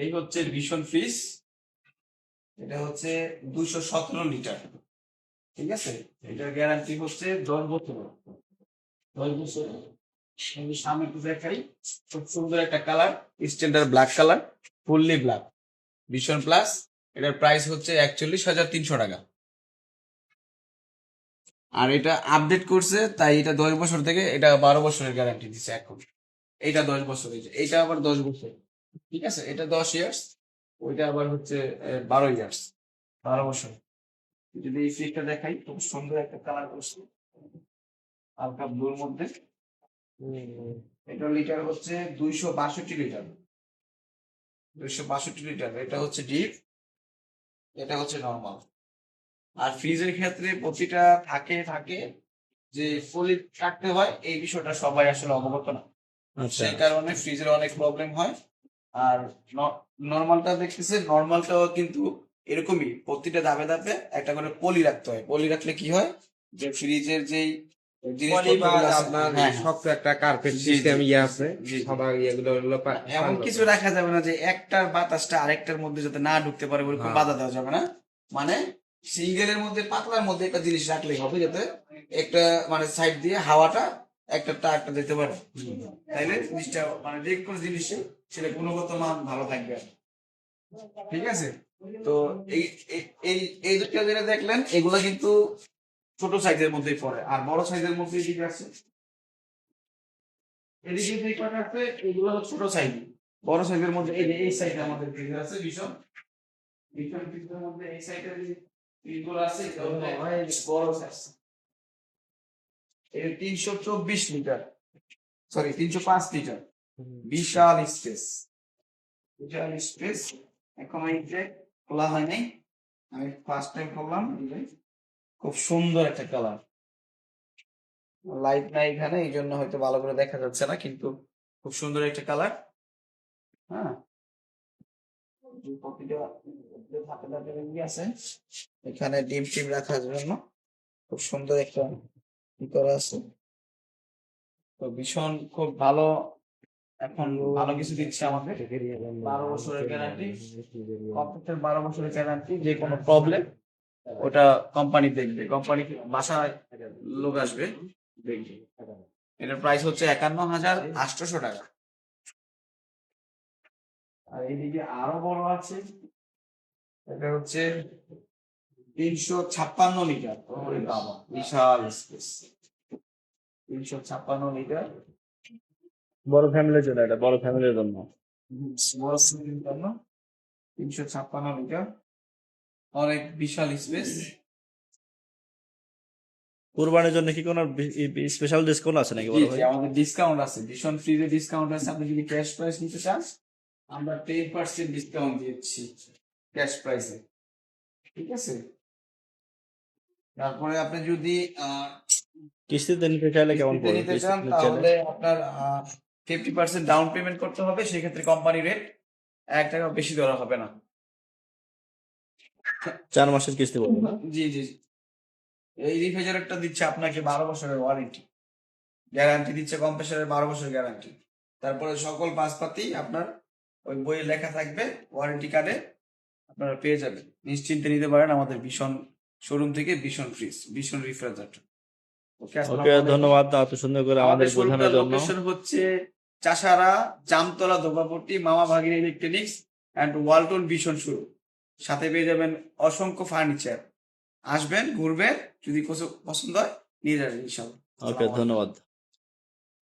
এই হচ্ছে vision fridge. এটা হচ্ছে 217 লিটার। ঠিক আছে, এটার গ্যারান্টি হচ্ছে 10 বছর। 10 বছর। আমি সামনে একটু দেখাই। খুব সুন্দর একটা colour, standard black colour, fully black, vision plus. এটার প্রাইস হচ্ছে 41,300 টাকা। আর এটা আপডেট করছে, তাই এটা 10 বছর থেকে এটা 12 বছরের গ্যারান্টি দিচ্ছে এখন। এইটা 10 বছর, এইটা আবার 10 বছর। ঠিক আছে, এটা 10 ইয়ার্স, ওইটা আবার হচ্ছে 12 ইয়ার্স, 12 বছর। যদি এই ফ্রিজটা দেখাই, খুব সুন্দর একটা কালার করছে, হালকা ব্লুর মধ্যে। এটা লিটার হচ্ছে 262 লিটার। 262 লিটার, এটা হচ্ছে ডিপ, এটা হচ্ছে নর্মাল। আর ফ্রিজের ক্ষেত্রে প্রতিটা থাকে থাকে যে পলি কাটতে হয়, এই বিষয়টা সবাই আসলে অবগত না। সেই কারণে ফ্রিজের অনেক প্রবলেম হয়। আর নর্মালটা দেখতেছে, নর্মালটাও কিন্তু এরকমই, প্রতিটা ধাপে ধাপে একটা করে পলি রাখতে হয়। পলি রাখলে কি হয়, যে ফ্রিজের যেই জিনিসপত্রগুলো আছে, আপনার হ্যাঁ, শক্ত একটা কার্পেট জি, জি, সিস্টেম ইয়ে আছে, জি, জি। সাদা ইয়েগুলো হলো এমন কিছু রাখা যাবে না যে একটার বাতাসটা আরেকটার মধ্যে যাতে না ঢুকতে পারে, ওরকম হ্যাঁ। বাধা দেওয়া যাবে না। মানে সিঙ্গেলের মধ্যে, পাতলার মধ্যে একটা জিনিস রাখলেই হবে, যাতে একটা মানে সাইড দিয়ে হাওয়াটা একটা একটা যেতে পারে। তাইলে জিনিসটা মানে যে কোনো জিনিসে সেটা গুণগত মান ভালো থাকবে। ঠিক আছে, তো এই এই- এই এই দুটো যেটা দেখলেন, এগুলা কিন্তু ছোট সাইজের মধ্যেই পড়ে। আর বড় সাইজের মধ্যে এদিকে আছে, এদিকে যে কটা আছে এগুলো হচ্ছে ছোট সাইজ। বড় সাইজের মধ্যে এই যে এই সাইজে আমাদের ফ্রিজ আছে, ভীষণ ভীষণ ফ্রিজের মধ্যে এই সাইজের যে ফ্রিজগুলো আছে, এটা হচ্ছে বড় সাইজ। এটা 324 লিটার, সরি 305 লিটার, বিশাল স্পেস, বিশাল স্পেস। এখন এই যে খোলা হয় নাই, আমি ফার্স্ট টাইম করলাম। এই যে খুব সুন্দর একটা কালার, লাইট নাই এখানে, এই জন্য হয়তো ভালো করে দেখা যাচ্ছে না, কিন্তু খুব সুন্দর একটা কালার। হ্যাঁ, প্রতিটা ধাপে ধাপে রেঞ্জ আছে। এখানে ডিম টিম রাখার জন্য খুব সুন্দর একটা ই করা আছে। তো ভীষণ খুব ভালো, এখন ভালো কিছু দিচ্ছে আমাদের। 12 বছরের গ্যারান্টি, কমপক্ষে 12 বছরের গ্যারান্টি। যে কোনো প্রবলেম ওটা কোম্পানি দেখবে, কোম্পানি বাসায় লোক আসবে দেখবে। এটার প্রাইস হচ্ছে 51,800 টাকা। আর এইদিকে আরো বড় আছে, এটা হচ্ছে 356 লিটার। ওরে বাবা, বিশাল স্পেস, 356 লিটার। বড় ফ্যামিলির জন্য, এটা বড় ফ্যামিলির জন্য। বড় ফ্যামিলির জন্য 356 লিটার, অনেক বিশাল স্পেস। কুরবানির জন্য কি কোনো স্পেশাল ডিসকাউন্ট আছে নাকি জি, বড় জি, ভাই? আমাদের ডিসকাউন্ট আছে, ভীষণ ফ্রিজে ডিসকাউন্ট আছে। আপনি যদি ক্যাশ প্রাইস নিতে চান, আমরা 10% ডিসকাউন্ট দিচ্ছি ক্যাশ প্রাইসে। ঠিক আছে, তারপরে আপনি যদি কিস্তিতে নিতে চাইলে কেমন কিস্তিতে পড়বে? নিতে চান, কিস্তিতে নিতে চাইলে তাহলে আপনার 50% ডাউন পেমেন্ট করতে হবে। সেক্ষেত্রে কোম্পানি রেট 1 টাকা বেশি ধরা হবে না। 4 মাসের কিস্তি পড়বে না? জি, জি, জি। এই রিফ্রিজারেটরটা দিচ্ছে আপনাকে 12 বছরের ওয়ারেন্টি, গ্যারান্টি দিচ্ছে কম্প্রেসারের 12 বছরের গ্যারান্টি। তারপরে সকল পাসপাতি আপনার ওই বইয়ে লেখা থাকবে, ওয়ারেন্টি কার্ডে আপনারা পেয়ে যাবেন। নিশ্চিন্তে নিতে পারেন আমাদের ভীষণ শোরুম থেকে, ভীষণ ফ্রিজ, ভীষণ রিফ্রিজারেটর। ওকে, ওকে, ধন্যবাদ এত সুন্দর করে আমাদের বোঝানোর জন্য। লোকেশন হচ্ছে চাষারা, জামতলা, ধোবাপট্টি, মামা ভাগিনী ইলেকট্রনিক্স অ্যান্ড ওয়ালটন ভীষণ শোরুম। সাথে পেয়ে যাবেন অসংখ্য ফার্নিচার। আসবেন, ঘুরবেন, যদি কিছু পছন্দ হয় নিয়ে যাবেন ইনশাল্লাহ। ওকে, ধন্যবাদ।